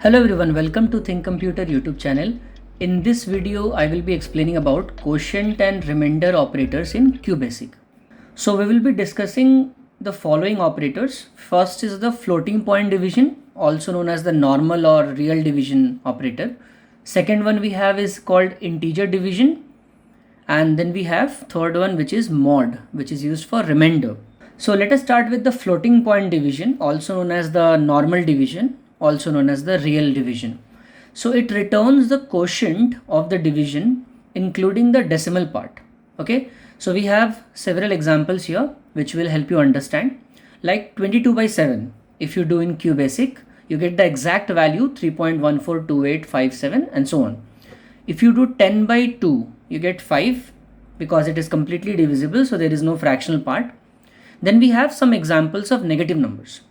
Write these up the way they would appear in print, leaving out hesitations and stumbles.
Hello everyone, welcome to ThinkComputer YouTube channel. In this video, I will be explaining about quotient and remainder operators in QBASIC. So we will be discussing the following operators. First is the floating point division, also known as the normal or real division operator. Second one we have is called integer division. And then we have third one, which is mod, which is used for remainder. So let us start with the floating point division, also known as the normal division, also known as the real division. So it returns the quotient of the division, including the decimal part. Okay, so we have several examples here which will help you understand. Like 22 by 7, if you do in QBASIC, you get the exact value 3.142857 and so on. If you do 10 by 2, you get 5 because it is completely divisible, so there is no fractional part. Then we have some examples of negative numbers.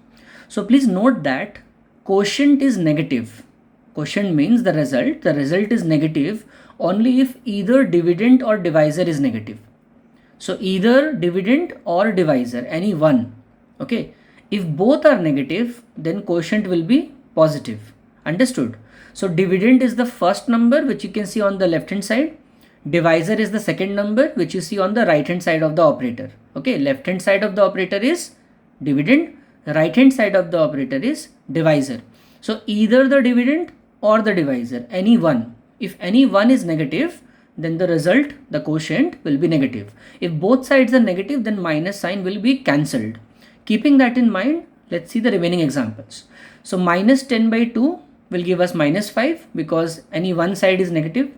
So please note that quotient is negative. Quotient means the result. The result is negative only if either dividend or divisor is negative. So either dividend or divisor, any one. Okay. If both are negative, then quotient will be positive. Understood? So dividend is the first number which you can see on the left hand side. Divisor is the second number which you see on the right hand side of the operator. Okay. Left hand side of the operator is dividend. Right hand side of the operator is divisor. So either the dividend or the divisor, any one. If any one is negative, then the result, the quotient, will be negative. If both sides are negative, then minus sign will be cancelled. Keeping that in mind, let's see the remaining examples. So minus 10 by 2 will give us minus 5 because any one side is negative.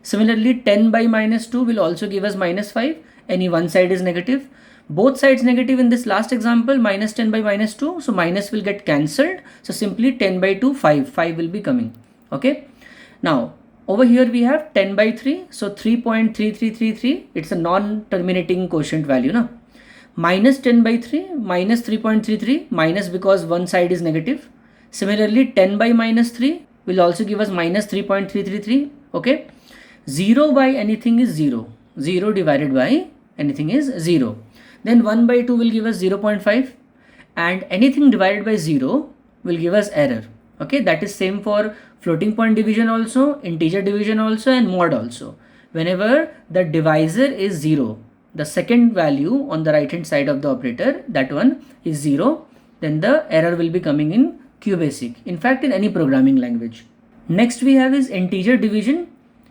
Similarly, 10 by minus 2 will also give us minus 5. Any one side is negative. Both sides negative in this last example, minus 10 by minus 2. So minus will get cancelled. So simply 10 by 2, 5. 5 will be coming. Okay. Now, over here we have 10 by 3. So 3.3333. It's a non-terminating quotient value. No? Minus 10 by 3, minus 3.33. Minus because one side is negative. Similarly, 10 by minus 3 will also give us minus 3.333. Okay. 0 by anything is 0. 0 divided by anything is 0. Then 1 by 2 will give us 0.5 and anything divided by 0 will give us error. Okay, that is same for floating point division also, integer division also, and mod also. Whenever the divisor is 0, the second value on the right hand side of the operator, that one is 0, then the error will be coming in QBASIC. In fact, in any programming language. Next we have is integer division,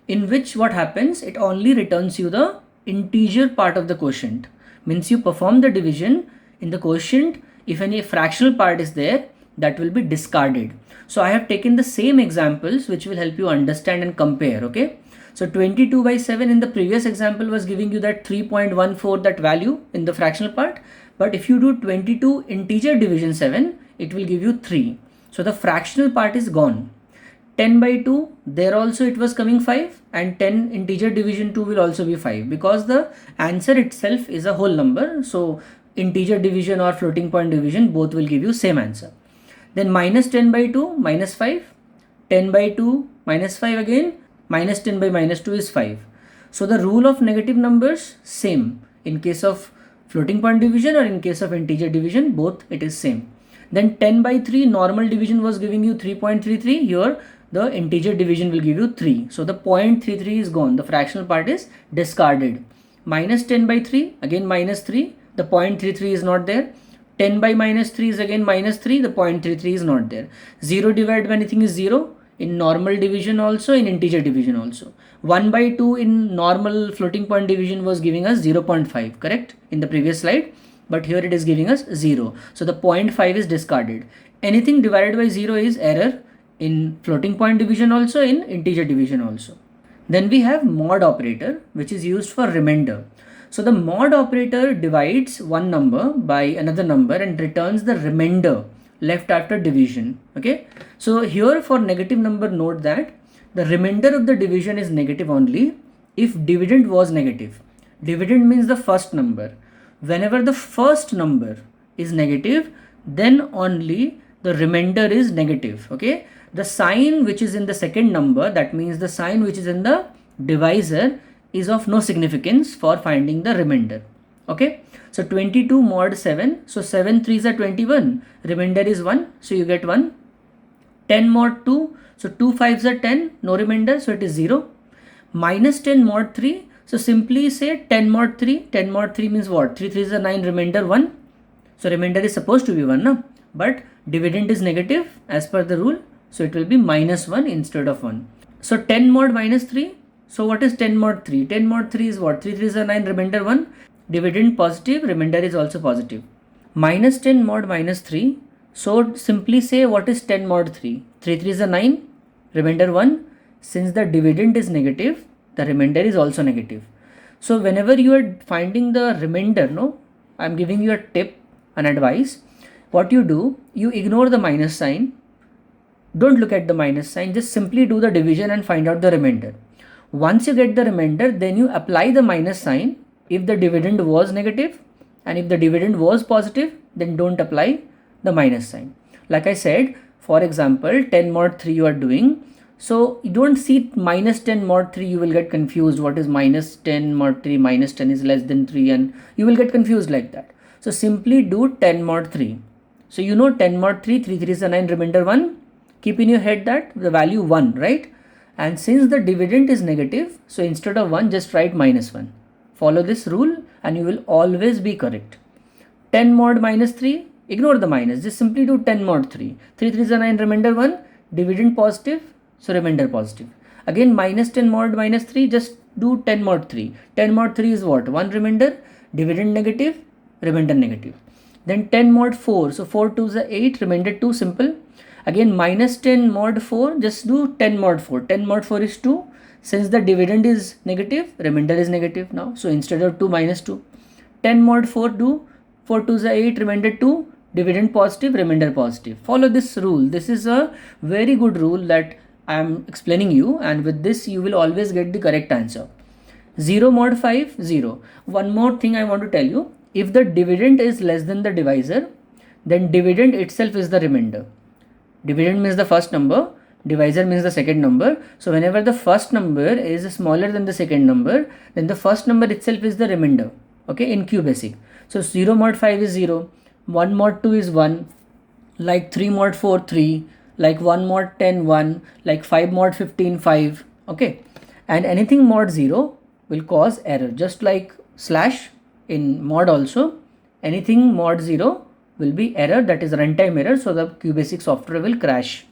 in which what happens, it only returns you the integer part of the quotient. Means you perform the division in the quotient. If any fractional part is there, that will be discarded. So I have taken the same examples which will help you understand and compare. Okay. So 22 by 7 in the previous example was giving you that 3.14 that value in the fractional part. But if you do 22 integer division 7, it will give you 3. So the fractional part is gone. 10 by 2, there also it was coming 5, and 10 integer division 2 will also be 5 because the answer itself is a whole number. So integer division or floating point division both will give you same answer. Then minus 10 by 2 minus 5, 10 by 2 minus 5 again, minus 10 by minus 2 is 5. So the rule of negative numbers same in case of floating point division or in case of integer division, both it is same. Then 10 by 3 normal division was giving you 3.33. Here the integer division will give you 3. So the 0.33 is gone. The fractional part is discarded. Minus 10 by 3, again minus 3. The 0.33 is not there. 10 by minus 3 is again minus 3. The 0.33 is not there. 0 divided by anything is 0. In normal division also, in integer division also. 1 by 2 in normal floating point division was giving us 0.5, correct? In the previous slide. But here it is giving us 0. So the 0.5 is discarded. Anything divided by 0 is error. In floating point division also, in integer division also. Then we have mod operator, which is used for remainder. So the mod operator divides one number by another number and returns the remainder left after division. Okay. So here for negative number, note that the remainder of the division is negative only if dividend was negative. Dividend means the first number. Whenever the first number is negative, then only the remainder is negative. Okay. The sign which is in the second number, that means the sign which is in the divisor, is of no significance for finding the remainder. Okay. So 22 mod 7. So 7 3s are 21. Remainder is 1. So you get 1. 10 mod 2, so 2 5s are 10, no remainder, so it is 0. Minus 10 mod 3, so simply say 10 mod 3, 10 mod 3 means what? 3 3s are 9, remainder 1. So remainder is supposed to be 1, no? But dividend is negative as per the rule, so it will be minus 1 instead of 1. So 10 mod minus 3, so what is 10 mod 3? 10 mod 3 is what? 3 3s are 9, remainder 1. Dividend positive, remainder is also positive. Minus 10 mod minus 3, so simply say what is 10 mod 3? 3 3s are 9, remainder 1. Since the dividend is negative, the remainder is also negative. So whenever you are finding the remainder, no, I am giving you a tip, an advice. What you do, you ignore the minus sign. Don't look at the minus sign, just simply do the division and find out the remainder. Once you get the remainder, then you apply the minus sign if the dividend was negative, and if the dividend was positive, then don't apply the minus sign. Like I said, for example, 10 mod 3 you are doing, so you don't see minus 10 mod 3, you will get confused. What is minus 10 mod 3? Minus 10 is less than 3, and you will get confused like that. So simply do 10 mod 3. So you know 10 mod 3, 3 3 is a 9, remainder 1. Keep in your head that the value 1, right? And since the dividend is negative, so instead of 1, just write minus 1. Follow this rule and you will always be correct. 10 mod minus 3, ignore the minus, just simply do 10 mod 3. 3 3 is a 9, remainder 1, dividend positive, so remainder positive. Again minus 10 mod minus 3, just do 10 mod 3. 10 mod 3 is what? 1 remainder, dividend negative, remainder negative. Then 10 mod 4, so 4 2 is 8, remainder 2, simple. Again minus 10 mod 4, just do 10 mod 4. 10 mod 4 is 2. Since the dividend is negative, remainder is negative now. So instead of 2, minus 2. 10 mod 4 do 4 2 is 8, remainder 2, dividend positive, remainder positive. Follow this rule. This is a very good rule that I am explaining you, and with this you will always get the correct answer. 0 mod 5, 0. One more thing I want to tell you. If the dividend is less than the divisor, then dividend itself is the remainder. Dividend means the first number, divisor means the second number. So whenever the first number is smaller than the second number, then the first number itself is the remainder, okay, in QBASIC. So 0 mod 5 is 0, 1 mod 2 is 1, like 3 mod 4 3, like 1 mod 10 1, like 5 mod 15 5, okay. And anything mod 0 will cause error, just like slash in mod also, anything mod 0 will be error, that is runtime error, so the QBASIC software will crash.